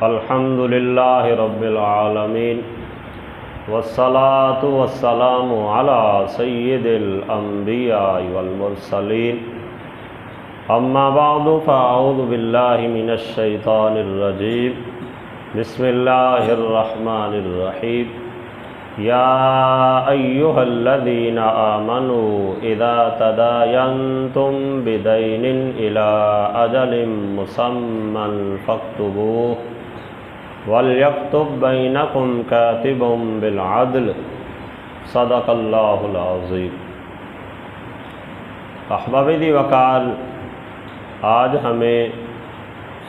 अल्हम्दुलिल्लाहि रब्बिल आलमीन वस्सलातु वस्सलामु अला सय्यिदिल अंबिया वल मुरसलीन अम्मा बअदु फ़अऊज़ु बिल्लाहि मिनश शैतानिर रजीम बिस्मिल्लाहिर रहमानिर रहीम या अय्युहल्लज़ीना आमनू इज़ा तदायंतुम बिदैनिन इला अजलिम मुसम्मन फ़क्तुबूह वल्यक्तुब बैनकुम कातिबुम बिल अद्ल सदक़ल्लाहुल अज़ीम। अहबाब-ए वक़ार, आज हमें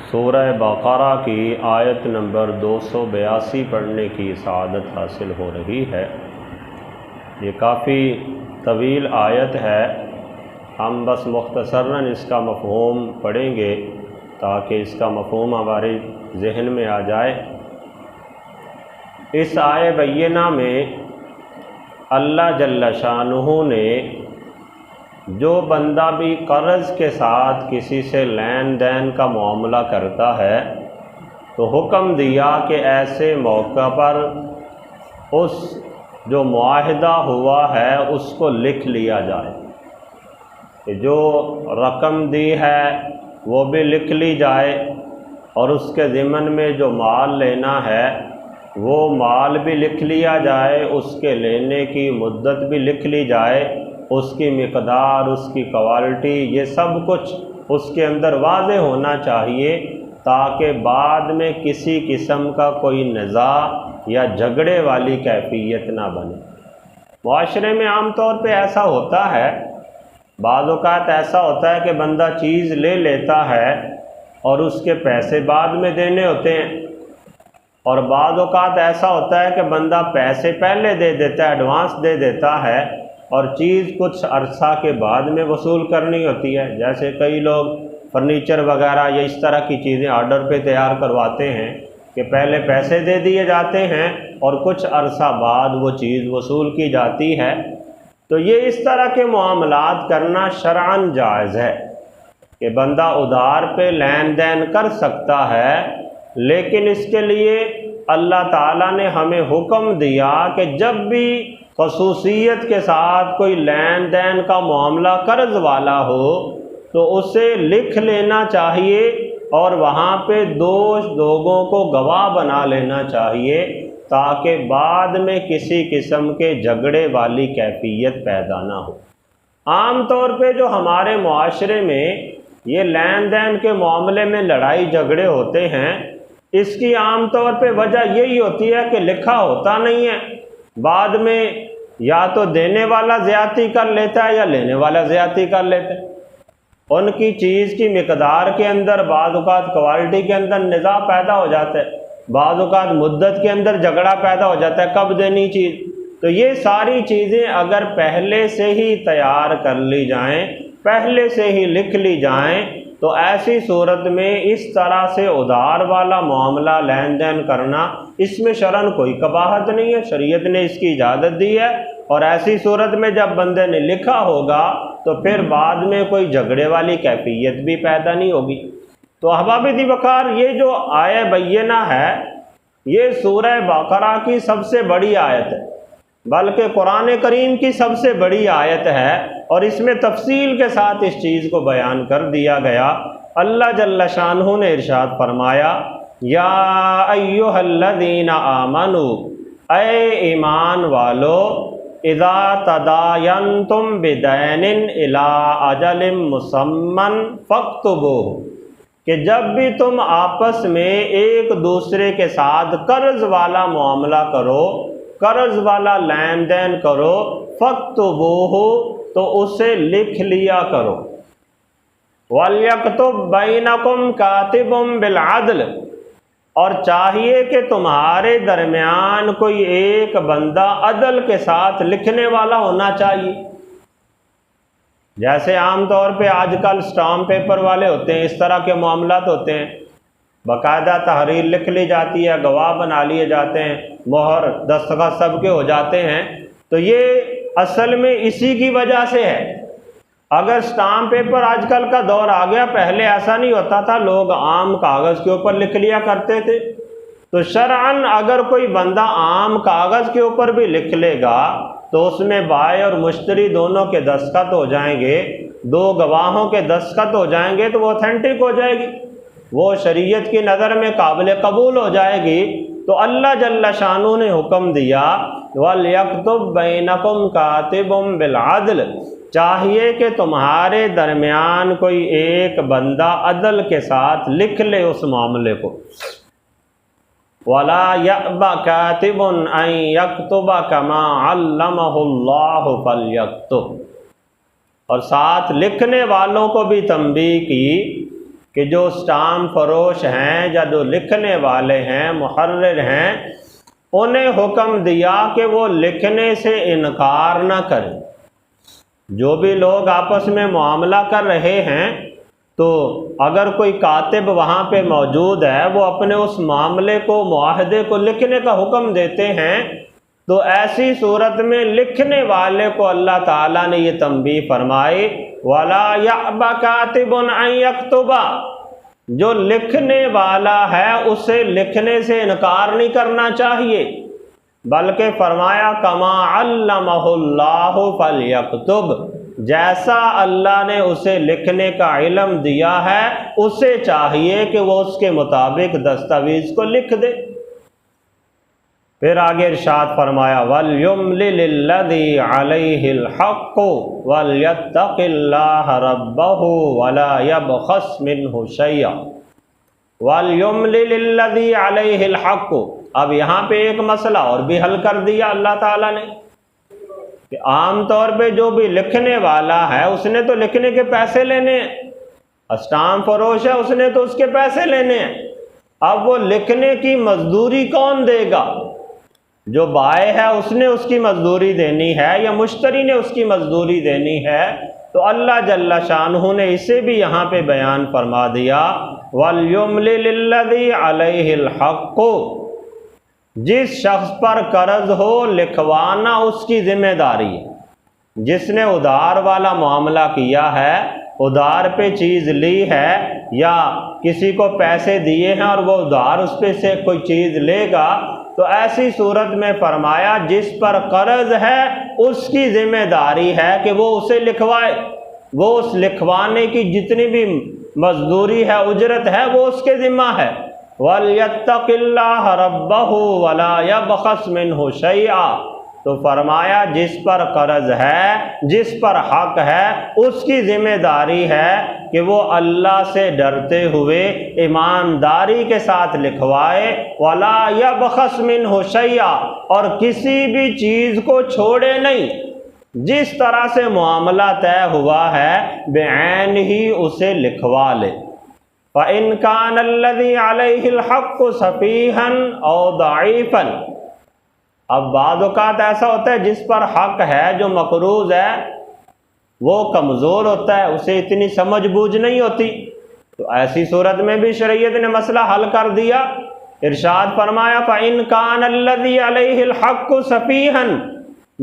सूरह बक़रा की आयत नंबर 282 पढ़ने की सआदत हासिल हो रही है। ये काफ़ी तवील आयत है, हम बस मुख्तसरन इसका मफ़हूम पढ़ेंगे ताकि इसका मफ़हूम हमारे जहन में आ जाए। इस आय बय्यना में अल्लाह जल्ल शानुहु ने जो बंदा भी कर्ज़ के साथ किसी से लेन देन का मामला करता है तो हुक्म दिया कि ऐसे मौका पर उस जो मुआहिदा हुआ है उसको लिख लिया जाए। जो रकम दी है वो भी लिख ली जाए और उसके ज़िम्मन में जो माल लेना है वो माल भी लिख लिया जाए, उसके लेने की मुद्दत भी लिख ली जाए, उसकी मिक़दार, उसकी क्वालिटी, ये सब कुछ उसके अंदर वाज़े होना चाहिए ताकि बाद में किसी किस्म का कोई निज़ा या झगड़े वाली कैफियत ना बने। मुआशरे में आम तौर पे ऐसा होता है, बाज़ औक़ात ऐसा होता है कि बंदा चीज़ ले लेता है और उसके पैसे बाद में देने होते हैं, और बाज़ औक़ात ऐसा होता है कि बंदा पैसे पहले दे देता है, एडवांस दे देता है और चीज़ कुछ अरसा के बाद में वसूल करनी होती है। जैसे कई लोग फर्नीचर वगैरह या इस तरह की चीज़ें ऑर्डर पे तैयार करवाते हैं कि पहले पैसे दे दिए जाते हैं और कुछ अरसा बाद वो चीज़ वसूल की जाती है। तो ये इस तरह के मामलात करना शरअन जायज़ है कि बंदा उधार पे लेन देन कर सकता है, लेकिन इसके लिए अल्लाह ताला ने हमें हुक्म दिया कि जब भी ख़ुसूसियत के साथ कोई लेन देन का मामला कर्ज़ वाला हो तो उसे लिख लेना चाहिए और वहाँ पे दो लोगों को गवाह बना लेना चाहिए ताकि बाद में किसी किस्म के झगड़े वाली कैफियत पैदा ना हो। आम तौर पे जो हमारे मुआशरे में ये लेन देन के मामले में लड़ाई झगड़े होते हैं, इसकी आम तौर पे वजह यही होती है कि लिखा होता नहीं है। बाद में या तो देने वाला ज़्यादती कर लेता है या लेने वाला ज़्यादती कर लेता है। उनकी चीज़ की मिक़दार के अंदर बाज़ औक़ात क्वालिटी के अंदर निज़ा पैदा हो जाता है, बाज़ औक़ात मुद्दत के अंदर झगड़ा पैदा हो जाता है कब देनी चीज़। तो ये सारी चीज़ें अगर पहले से ही तैयार कर ली जाएं, पहले से ही लिख ली जाएं, तो ऐसी सूरत में इस तरह से उधार वाला मामला लेन देन करना, इसमें शरअन कोई कबाहत नहीं है, शरीयत ने इसकी इजाज़त दी है। और ऐसी सूरत में जब बंदे ने लिखा होगा तो फिर बाद में कोई झगड़े वाली कैफियत भी पैदा नहीं होगी। तो अहबाब-ए वक़ार, ये जो आय बय्यना है ये सूरह बक़रा की सबसे बड़ी आयत है, बल्कि कुरान करीम की सबसे बड़ी आयत है, और इसमें तफसील के साथ इस चीज़ को बयान कर दिया गया। अल्लाह जल्ल शानुहु ने इरशाद फरमाया, या अय्युहल्लज़ीना आमनू, ऐ ईमान वालो, इज़ा तदायंतुम बिदैनिन इला अजलिम मुसम्मन फ़क्तुबूह, कि जब भी तुम आपस में एक दूसरे के साथ कर्ज़ वाला मामला करो, कर्ज़ वाला लेन देन करो, फ़क्तुबूह, तो उसे लिख लिया करो। वल्यक्तुब बैनकुम कातिबुम बिल अद्ल, और चाहिए कि तुम्हारे दरमियान कोई एक बंदा अदल के साथ लिखने वाला होना चाहिए। जैसे आम तौर पे आजकल स्टाम्प पेपर वाले होते हैं, इस तरह के मामलात होते हैं, बाकायदा तहरीर लिख ली जाती है, गवाह बना लिए जाते हैं, मोहर दस्तखत सबके हो जाते हैं। तो ये असल में इसी की वजह से है। अगर स्टाम्प पेपर आजकल का दौर आ गया, पहले ऐसा नहीं होता था, लोग आम कागज़ के ऊपर लिख लिया करते थे। तो शरअन अगर कोई बंदा आम कागज़ के ऊपर भी लिख लेगा तो उसमें बाय और मुश्तरी दोनों के दस्तखत हो जाएंगे, दो गवाहों के दस्तखत हो जाएंगे, तो वो ऑथेंटिक हो जाएगी, वो शरीयत की नज़र में काबिल कबूल हो जाएगी। तो अल्लाह जल्ल शानु ने हुक्म दिया वल यक्तुब बैनकुम कातिबुम बिल अदल, चाहिए कि तुम्हारे दरमियान कोई एक बंदा अदल के साथ लिख ले उस मामले को। वला यअबा कातिबुन अन यक्तुबा कमा अल्लमहुल्लाहु फलयक्तुब, और साथ लिखने वालों को भी तंबीह की कि जो स्टाम्प फरोश हैं या जो लिखने वाले हैं, मुहर्रिर हैं, उन्हें हुक्म दिया कि वो लिखने से इनकार ना करें। जो भी लोग आपस में मामला कर रहे हैं तो अगर कोई कातिब वहाँ पे मौजूद है, वो अपने उस मामले को, मुआहदे को लिखने का हुक्म देते हैं, तो ऐसी सूरत में लिखने वाले को अल्लाह ताला ने ये तंबीह फरमाई वला यअबा कातिबुन अन यक्तुबा, जो लिखने वाला है उसे लिखने से इनकार नहीं करना चाहिए, बल्कि फरमाया कमा अल्लमहुल्लाहु फलयक्तुब, जैसा अल्लाह ने उसे लिखने का इल्म दिया है उसे चाहिए कि वो उसके मुताबिक दस्तावेज को लिख दे। फिर आगे इरशाद फरमाया वलयुमलिल लज़ी अलैहिल हक़्क़ु वलयत्तक़िल्लाह रब्बहु वला यबख़स मिन्हु शैअ। वलयुमलिल लज़ी अलैहिल हक़्क़ु, अब यहाँ पे एक मसला और भी हल कर दिया अल्लाह ताला ने कि आम तौर पे जो भी लिखने वाला है उसने तो लिखने के पैसे लेने हैं, स्टाम्प फरोश है उसने तो उसके पैसे लेने हैं। अब वो लिखने की मजदूरी कौन देगा? जो बाय है उसने उसकी मजदूरी देनी है या मुश्तरी ने उसकी मजदूरी देनी है? तो अल्लाह जल्ल शानहू ने इसे भी यहाँ पे बयान फरमा दिया वलयुमलिल लज़ी अलैहिल हक़्क़ु, जिस शख्स पर कर्ज हो लिखवाना उसकी जिम्मेदारी है। जिसने उधार वाला मामला किया है, उधार पे चीज़ ली है या किसी को पैसे दिए हैं और वो उधार उस पे से कोई चीज़ लेगा, तो ऐसी सूरत में फरमाया जिस पर कर्ज है उसकी जिम्मेदारी है कि वो उसे लिखवाए, वो उस लिखवाने की जितनी भी मजदूरी है, उजरत है, वो उसके ज़िम्मा है। वलयत्तक़िल्लाह रब्बहु वला यबख़स मिन्हु शैअ, तो फरमाया जिस पर कर्ज है, जिस पर हक है, उसकी जिम्मेदारी है कि वो अल्लाह से डरते हुए ईमानदारी के साथ लिखवाए। वला यबख़स मिन्हु शैअ, और किसी भी चीज़ को छोड़े नहीं, जिस तरह से मामला तय हुआ है बेऐन ही उसे लिखवा ले। फ़इन कान अल्लज़ी अलैहिल हक़्क़ु सफ़ीहन औ दईफ़न, अब बाद औक़ात ऐसा होता है जिस पर हक है, जो मक़रूज़ है, वो कमज़ोर होता है, उसे इतनी समझ बूझ नहीं होती, तो ऐसी सूरत में भी शरीयत ने मसला हल कर दिया। इरशाद फरमाया फ़इन कान अल्लज़ी अलैहिल हक़्क़ु सफ़ीहन,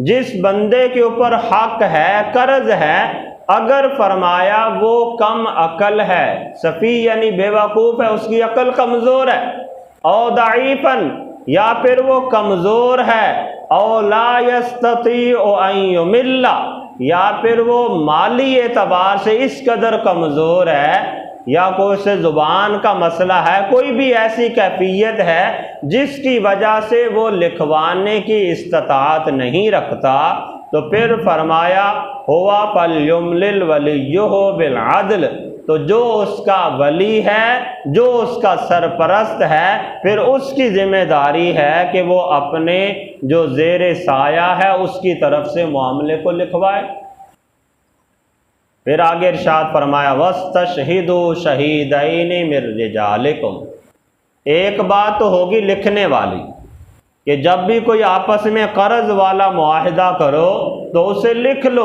जिस बंदे के ऊपर हक है, कर्ज है, अगर फरमाया वो कम अकल है, सफ़ी यानी बेवकूफ़ है, उसकी अकल कमज़ोर है, औ दईफ़न, या फिर वो कमज़ोर है, औ ला यस्ततीउ अन युमिल्ला, या फिर वो माली एतबार से इस कदर कमज़ोर है, या कोई से ज़ुबान का मसला है, कोई भी ऐसी कैफियत है जिसकी वजह से वो लिखवाने की इस्तात नहीं रखता, तो फिर फरमाया हुआ फलयुमलिल वलियुहु बिल अदल, तो जो उसका वली है, जो उसका सरपरस्त है, फिर उसकी जिम्मेदारी है कि वो अपने जो ज़ेरे साया है उसकी तरफ से मामले को लिखवाए। फिर आगे इरशाद फरमाया वस्तशहिदू शहीदैनि मिर रिजालिकुम, एक बात तो होगी लिखने वाली कि जब भी कोई आपस में कर्ज वाला मुआहिदा करो तो उसे लिख लो,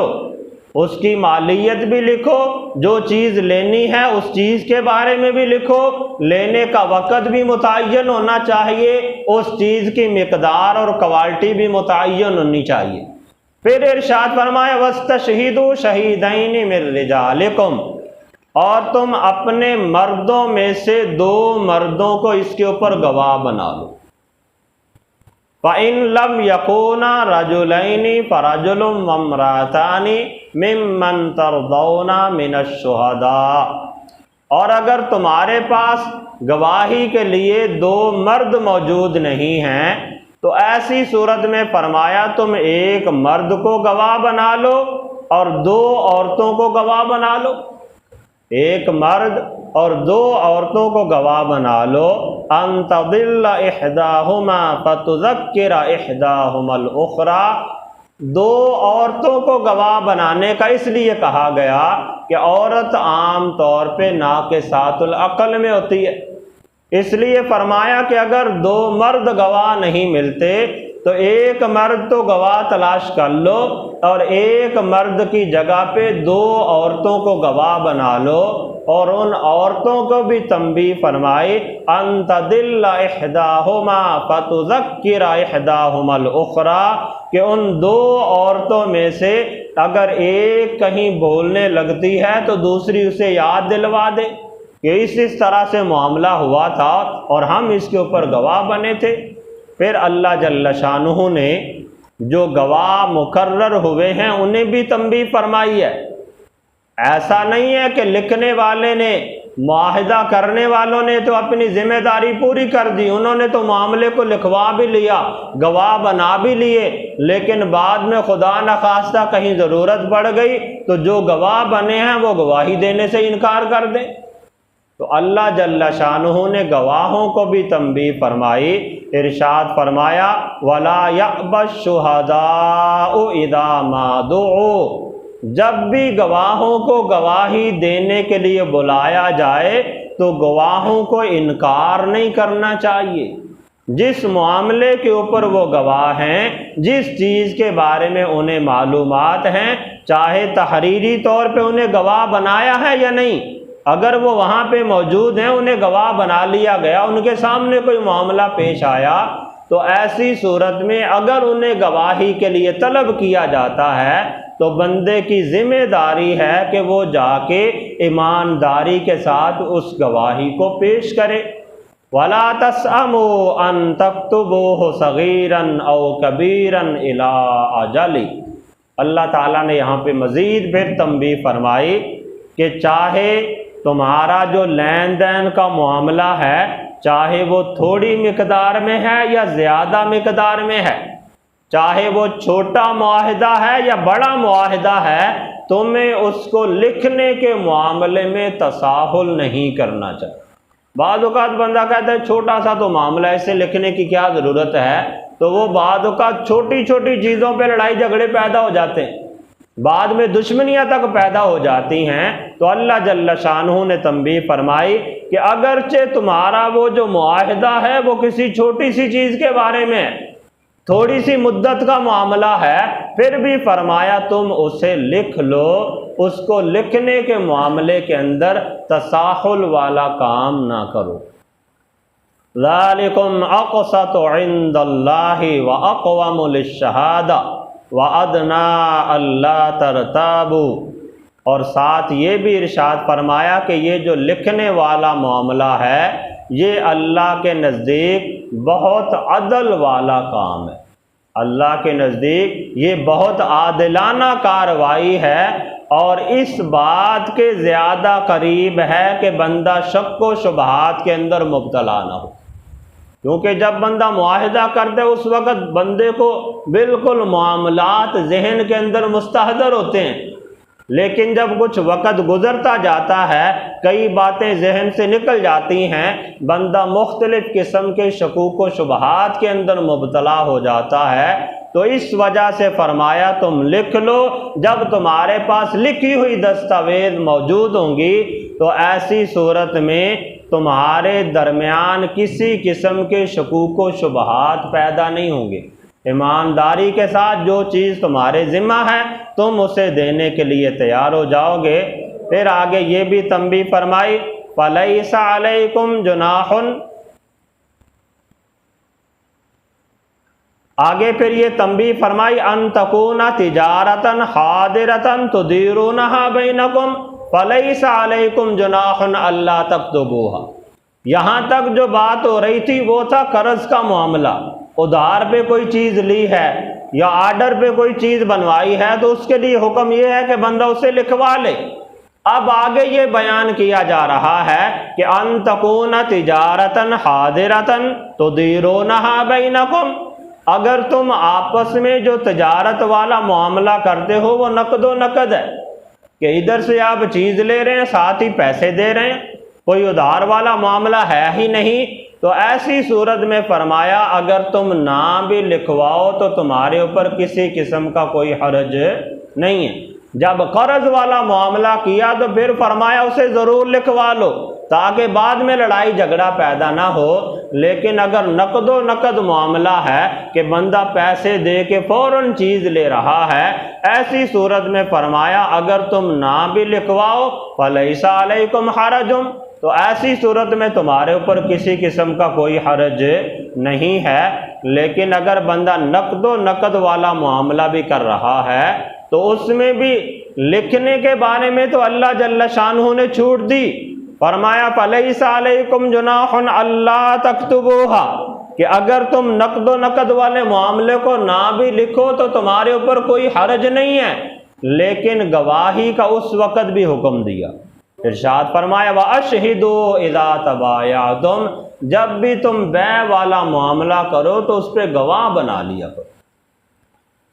उसकी मालियत भी लिखो, जो चीज़ लेनी है उस चीज़ के बारे में भी लिखो, लेने का वक़्त भी मुतय्यन होना चाहिए, उस चीज़ की मिकदार और क्वालिटी भी मुतय्यन होनी चाहिए। फिर इरशाद फरमाया वस्तशहीदू शहीदैनि मिर रिजालिकुम, और तुम अपने मर्दों में से 2 मर्दों को इसके ऊपर गवाह बना लो। फ़इन लम यकूना रजुलैनि फ़रजुलुम वम्रअतानि मिम्मन तरदौना मिनश्शुहदा। और अगर तुम्हारे पास गवाही के लिए 2 मर्द मौजूद नहीं हैं तो ऐसी सूरत में फरमाया तुम एक मर्द को गवाह बना लो और 2 औरतों को गवाह बना लो। एक मर्द और 2 औरतों को गवाह बना लो। अन तदिल्ला इहदाहुमा फतुज़क्किरा इहदाहुमल उखरा। 2 औरतों को गवाह बनाने का इसलिए कहा गया कि औरत आम तौर पे नाक़िसातुल अक़ल में होती है, इसलिए फरमाया कि अगर 2 मर्द गवाह नहीं मिलते तो एक मर्द तो गवाह तलाश कर लो और एक मर्द की जगह पे 2 औरतों को गवाह बना लो। और उन औरतों को भी तंबीह फरमाई अन तदिल्ला इहदाहुमा फतुज़क्किरा इहदाहुमल उखरा, कि उन 2 औरतों में से अगर एक कहीं बोलने लगती है तो दूसरी उसे याद दिलवा दे कि इस तरह से मामला हुआ था और हम इसके ऊपर गवाह बने थे। फिर अल्लाह जल्ल शानुहु ने जो गवाह मुकर्रर हुए हैं उन्हें भी तंबीह फरमाई है। ऐसा नहीं है कि लिखने वाले ने, मुआहिदा करने वालों ने तो अपनी जिम्मेदारी पूरी कर दी, उन्होंने तो मामले को लिखवा भी लिया, गवाह बना भी लिए, लेकिन बाद में खुदा न खास्ता कहीं ज़रूरत पड़ गई तो जो गवाह बने हैं वो गवाही देने से इनकार कर दें। तो अल्लाह जल्ल शानुहु ने गवाहों को भी तंबीह फरमाई। इरशाद फरमाया वला यअबश शुहदाउ इज़ा मा दुउ। जब भी गवाहों को गवाही देने के लिए बुलाया जाए तो गवाहों को इनकार नहीं करना चाहिए। जिस मामले के ऊपर वो गवाह हैं, जिस चीज़ के बारे में उन्हें मालूमात हैं, चाहे तहरीरी तौर पे उन्हें गवाह बनाया है या नहीं, अगर वो वहाँ पे मौजूद हैं, उन्हें गवाह बना लिया गया, उनके सामने कोई मामला पेश आया, तो ऐसी सूरत में अगर उन्हें गवाही के लिए तलब किया जाता है तो बंदे की जिम्मेदारी है कि वो जाके ईमानदारी के साथ उस गवाही को पेश करे। वला तस्अमु अन तक्तुबूहु सगीरन औ कबीरन इला अजली। अल्लाह ताला ने यहाँ पे मज़ीद फिर तंबीह फरमाई कि चाहे तुम्हारा जो लेन देन का मामला है, चाहे वो थोड़ी मिकदार में है या ज़्यादा मिकदार में है, चाहे वो छोटा मुआहिदा है या बड़ा मुआहिदा है, तुम्हें उसको लिखने के मामले में तसाहुल नहीं करना चाहिए। बाद औक़ात बंदा कहता है छोटा सा तो मामला है, इसे लिखने की क्या ज़रूरत है, तो वो बाद औक़ात छोटी छोटी चीज़ों पे लड़ाई झगड़े पैदा हो जाते हैं, बाद में दुश्मनियाँ तक पैदा हो जाती हैं। तो अल्लाह जल्ल शानुहु ने तंबीह फरमाई कि अगरचे तुम्हारा वो जो मुआहिदा है वो किसी छोटी सी चीज़ के बारे में, थोड़ी सी मुद्दत का मामला है, फिर भी फरमाया तुम उसे लिख लो। उसको लिखने के मामले के अंदर तसाहुल वाला काम ना करो। ज़ालिकुम अक़सतु इंदल्लाहि व अक़वमु लिश्शहादा व अदना अल्ला तरताबू। और साथ ये भी इरशाद फरमाया कि ये जो लिखने वाला मामला है ये अल्लाह के नज़दीक बहुत अदल वाला काम है। अल्लाह के नज़दीक ये बहुत आदिलाना कार्रवाई है और इस बात के ज़्यादा करीब है कि बंदा शक व शुबहात के अंदर मुब्तला ना हो, क्योंकि जब बंदा मुआहिदा करते उस वक़्त बंदे को बिल्कुल मामलात जहन के अंदर मुस्तहदर होते हैं, लेकिन जब कुछ वक़्त गुज़रता जाता है, कई बातें जहन से निकल जाती हैं, बंदा मुख्तलिफ़ किस्म के शकूक व शुबहात के अंदर मुब्तला हो जाता है। तो इस वजह से फरमाया तुम लिख लो। जब तुम्हारे पास लिखी हुई दस्तावेज़ मौजूद होंगी तो ऐसी सूरत में तुम्हारे दरमियान किसी किस्म के शकूक व शुबहात पैदा नहीं होंगे। ईमानदारी के साथ जो चीज़ तुम्हारे ज़िम्मा है तुम उसे देने के लिए तैयार हो जाओगे। फिर आगे ये भी तंबीह फरमाई फलैसा अलैकुम जुनाहुन। आगे फिर ये तंबीह फरमाई अन तकूना तिजारतन हादिरतन तुदीरूनहा बैनकुम फलैसा अलैकुम जुनाहुन अल्ला तक्तुबूहा। यहाँ तक जो बात हो रही थी वो था कर्ज का मामला। उधार पे कोई चीज़ ली है या आर्डर पे कोई चीज़ बनवाई है तो उसके लिए हुक्म ये है कि बंदा उसे लिखवा ले। अब आगे ये बयान किया जा रहा है कि अन तकून तिजारतन हादिरतन तुदीरूनहा बैनकुम, अगर तुम आपस में जो तजारत वाला मामला करते हो वो नकदो नकद है कि इधर से आप चीज़ ले रहे हैं साथ ही पैसे दे रहे हैं, कोई उधार वाला मामला है ही नहीं, तो ऐसी सूरत में फरमाया अगर तुम ना भी लिखवाओ तो तुम्हारे ऊपर किसी किस्म का कोई हर्ज नहीं है। जब कर्ज वाला मामला किया तो फिर फरमाया उसे ज़रूर लिखवा लो ताकि बाद में लड़ाई झगड़ा पैदा ना हो। लेकिन अगर नकदो नकद मामला है कि बंदा पैसे दे के फ़ौरन चीज़ ले रहा है, ऐसी सूरत में फरमाया अगर तुम ना भी लिखवाओ फलैसा अलैकुम हरजुम, तो ऐसी सूरत में तुम्हारे ऊपर किसी किस्म का कोई हर्ज नहीं है। लेकिन अगर बंदा नकदो नकद वाला मामला भी कर रहा है तो उसमें भी लिखने के बारे में तो अल्लाह जल्ल शानहू ने छूट दी। फरमाया फलैसा अलैकुम जुनाहुन अल्ला तक्तुबूहा, कि अगर तुम नकदो नकद वाले मामले को ना भी लिखो तो तुम्हारे ऊपर कोई हर्ज नहीं है। लेकिन गवाही का उस वक़्त भी हुक्म दिया। इरशाद फरमाया व अशहिदू इज़ा तबायातुम, जब भी तुम बै वाला मामला करो तो उस पर गवाह बना लिया करो।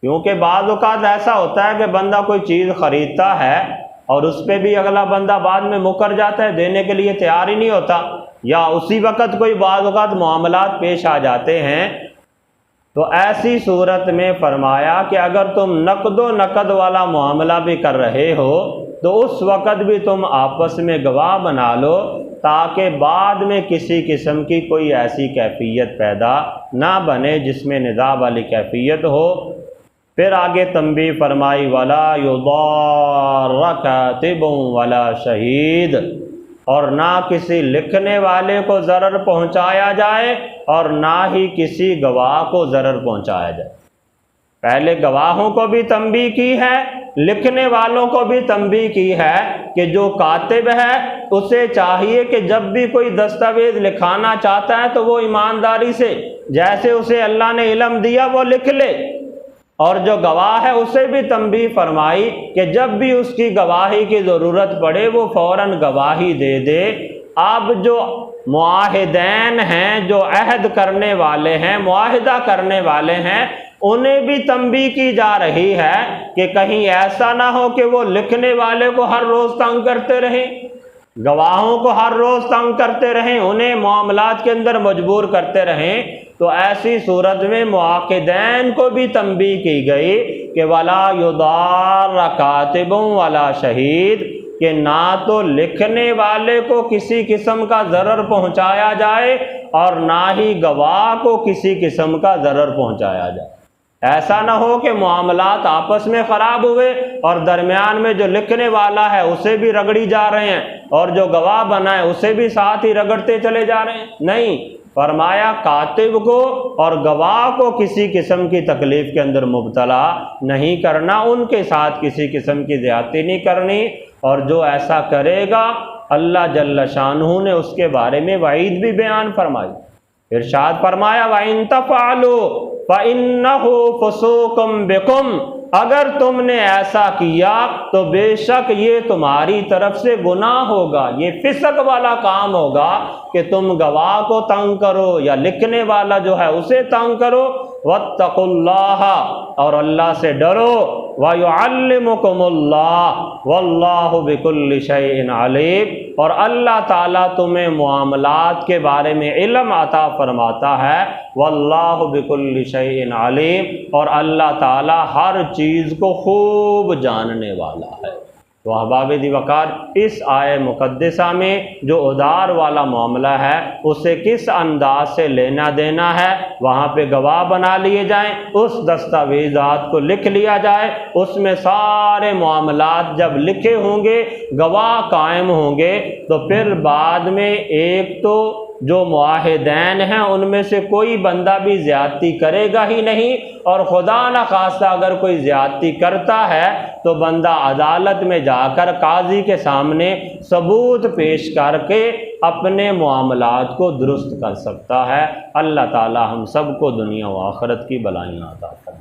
क्योंकि बाज़ औक़ात ऐसा होता है कि बंदा कोई चीज़ ख़रीदता है और उस पर भी अगला बंदा बाद में मुकर जाता है, देने के लिए तैयार ही नहीं होता, या उसी वक़्त कोई बाज़ औक़ात मामलात पेश आ जाते हैं। तो ऐसी सूरत में फरमाया कि अगर तुम नकदो नकद वाला मामला भी कर रहे हो तो उस वक़्त भी तुम आपस में गवाह बना लो ताकि बाद में किसी किस्म की कोई ऐसी कैफियत पैदा ना बने जिसमें निज़ा वाली कैफियत हो। फिर आगे तंबीह फरमाई वला युदार्र कातिबुन वला शहीद, और ना किसी लिखने वाले को ज़रर पहुँचाया जाए और ना ही किसी गवाह को ज़रर पहुँचाया जाए। पहले गवाहों को भी तंबीह की है, लिखने वालों को भी तंबीह की है कि जो कातिब है उसे चाहिए कि जब भी कोई दस्तावेज़ लिखाना चाहता है तो वो ईमानदारी से जैसे उसे अल्लाह ने इल्म दिया वो लिख ले, और जो गवाह है उसे भी तंबीह फरमाई कि जब भी उसकी गवाही की ज़रूरत पड़े वो फ़ौरन गवाही दे दे। अब जो मुआहिदैन हैं, जो अहद करने वाले हैं, मुआहिदा करने वाले हैं, उन्हें भी तंबीह की जा रही है कि कहीं ऐसा ना हो कि वो लिखने वाले को हर रोज़ तंग करते रहें, गवाहों को हर रोज़ तंग करते रहें, उन्हें मामलात के अंदर मजबूर करते रहें। तो ऐसी सूरत में मुआक़िदैन को भी तंबीह की गई कि वला युदार्र कातिबुन वला शहीद, कि ना तो लिखने वाले को किसी किस्म का ज़रर पहुँचाया जाए और ना ही गवाह को किसी किस्म का ज़रर पहुँचाया जाए। ऐसा ना हो कि मामलात आपस में ख़राब हुए और दरमियान में जो लिखने वाला है उसे भी रगड़ी जा रहे हैं और जो गवाह बना है उसे भी साथ ही रगड़ते चले जा रहे हैं। नहीं, फरमाया कातिब को और गवाह को किसी किस्म की तकलीफ़ के अंदर मुब्तला नहीं करना, उनके साथ किसी किस्म की ज़्यादती नहीं करनी। और जो ऐसा करेगा अल्लाह जल्ल शानहू ने उसके बारे में वईद भी बयान फरमाई। इरशाद फरमाया व इन तफ़अलू फ़इन्नहु फ़ुसूक़ुम बिकुम, अगर तुमने ऐसा किया तो बेशक ये तुम्हारी तरफ से गुनाह होगा, ये फिसक वाला काम होगा कि तुम गवाह को तंग करो या लिखने वाला जो है उसे तंग करो। वत्तकुल्लाह, और अल्लाह से डरो। व युअल्लिमुकुमुल्लाह वल्लाहु बिकुल्लि शैइन अलीम, और अल्लाह ताला तुम्हें मामलात के बारे में इल्म अता फरमाता है। वल्लाहु बिकुल्लि शैइन अलीम, और अल्लाह ताला हर चीज़ को खूब जानने वाला है। तो अहबाब वक़ार, इस आय मुक़द्दसा में जो उधार वाला मामला है उसे किस अंदाज से लेना देना है, वहाँ पे गवाह बना लिए जाएं, उस दस्तावेज़ात को लिख लिया जाए, उसमें सारे मामलात जब लिखे होंगे, गवाह कायम होंगे, तो फिर बाद में एक तो जो मुआहिदैन हैं उनमें से कोई बंदा भी ज़्यादती करेगा ही नहीं, और खुदा न खास्ता अगर कोई ज़्यादती करता है तो बंदा अदालत में जाकर काजी के सामने सबूत पेश करके अपने मामलात को दुरुस्त कर सकता है। अल्लाह ताला हम सब को दुनिया व आखिरत की भलाइयाँ अता फरमाए।